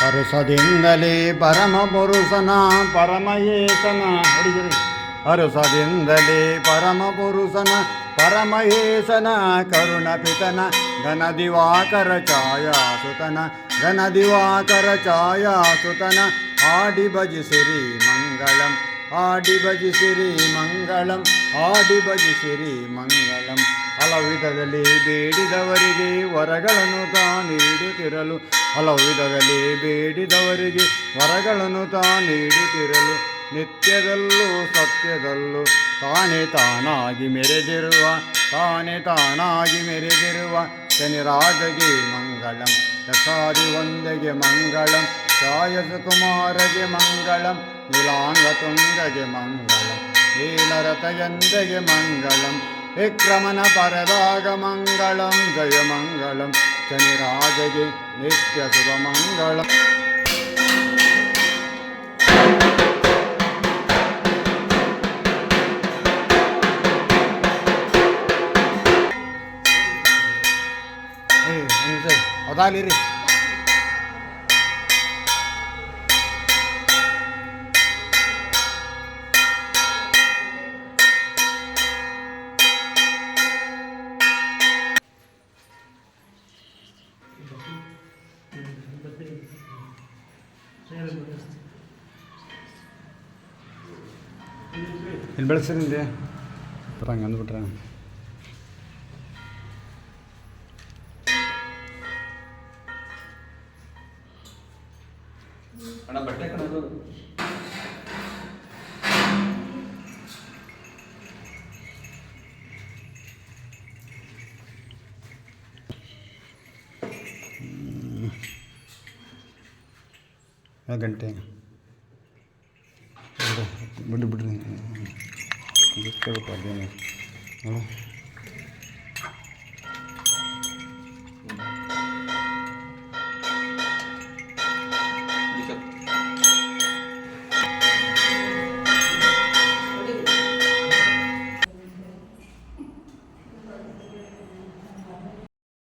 ಹರುಸದಿಂದಲೇ ಪರಮ ಪುರುಷನ ಪರಮಯೇಶನ ಹುಡುಗಿರಿ ಹರುಸದಿಂದಲೇ ಪರಮ ಪುರುಷನ ಪರಮಹೇಶನ ಕರುಣಪಿತನ ಘನ ದಿವಾಕರ ಛಾಯಾಸುತನ ಘನ ದಿವಾಕರ ಛಾಯಾಸುತನ ಆಡಿ ಭಜಿಸಿರಿ ಮಂಗಳಂ ಆಡಿ ಭಜಿಸಿರಿ ಮಂಗಳಂ ಆಡಿ ಭಜಿಸಿರಿ ಮಂಗಳಂ ಹಲವು ವಿಧದಲ್ಲಿ ಬೇಡಿದವರಿಗೆ ವರಗಳನ್ನು ತಾ ನೀಡುತ್ತಿರಲು ಹಲವು ವಿಧದಲ್ಲಿ ಬೇಡಿದವರಿಗೆ ವರಗಳನ್ನು ತಾ ನೀಡುತ್ತಿರಲು ನಿತ್ಯದಲ್ಲೂ ಸತ್ಯದಲ್ಲೂ ತಾನೇ ತಾನಾಗಿ ಮೆರೆದಿರುವ ತಾನೇ ತಾನಾಗಿ ಮೆರೆದಿರುವ ಶನಿರಾಜಗೆ ಮಂಗಳಂ ಯಥಾದಿ ಒಂದೆಗೆ ಮಂಗಳಂ ಛಾಯಸುಕುಮಾರಗೆ ಮಂಗಳಂ ನೀಲಾಂಗತುಂಗಗೆ ಮಂಗಳಂ ನೀಲರಥಯಂದೆಗೆ ಮಂಗಳಂ ವಿಕ್ರಮನ ಪರದಾಗ ಮಂಗಳಂ ಜಯ ಮಂಗಳಂ ಶನಿರಾಜಗೆ ನಿತ್ಯ ಶುಭ ಮಂಗಳಂ. ಅದಾಲಿರಿ ಇಲ್ಲಿ ಬೆಳೆಸ್ರಿ ಹಂಗೆ ಅಂದ್ಬಿಟ್ರೆ ಅಣ್ಣ ಬಟ್ಟೆ ಕಣದು ಗಂಟೆ ಬಿಡ್ರಿ ಬಿಡ್ರಿ ಅದೇನು ನೋಡು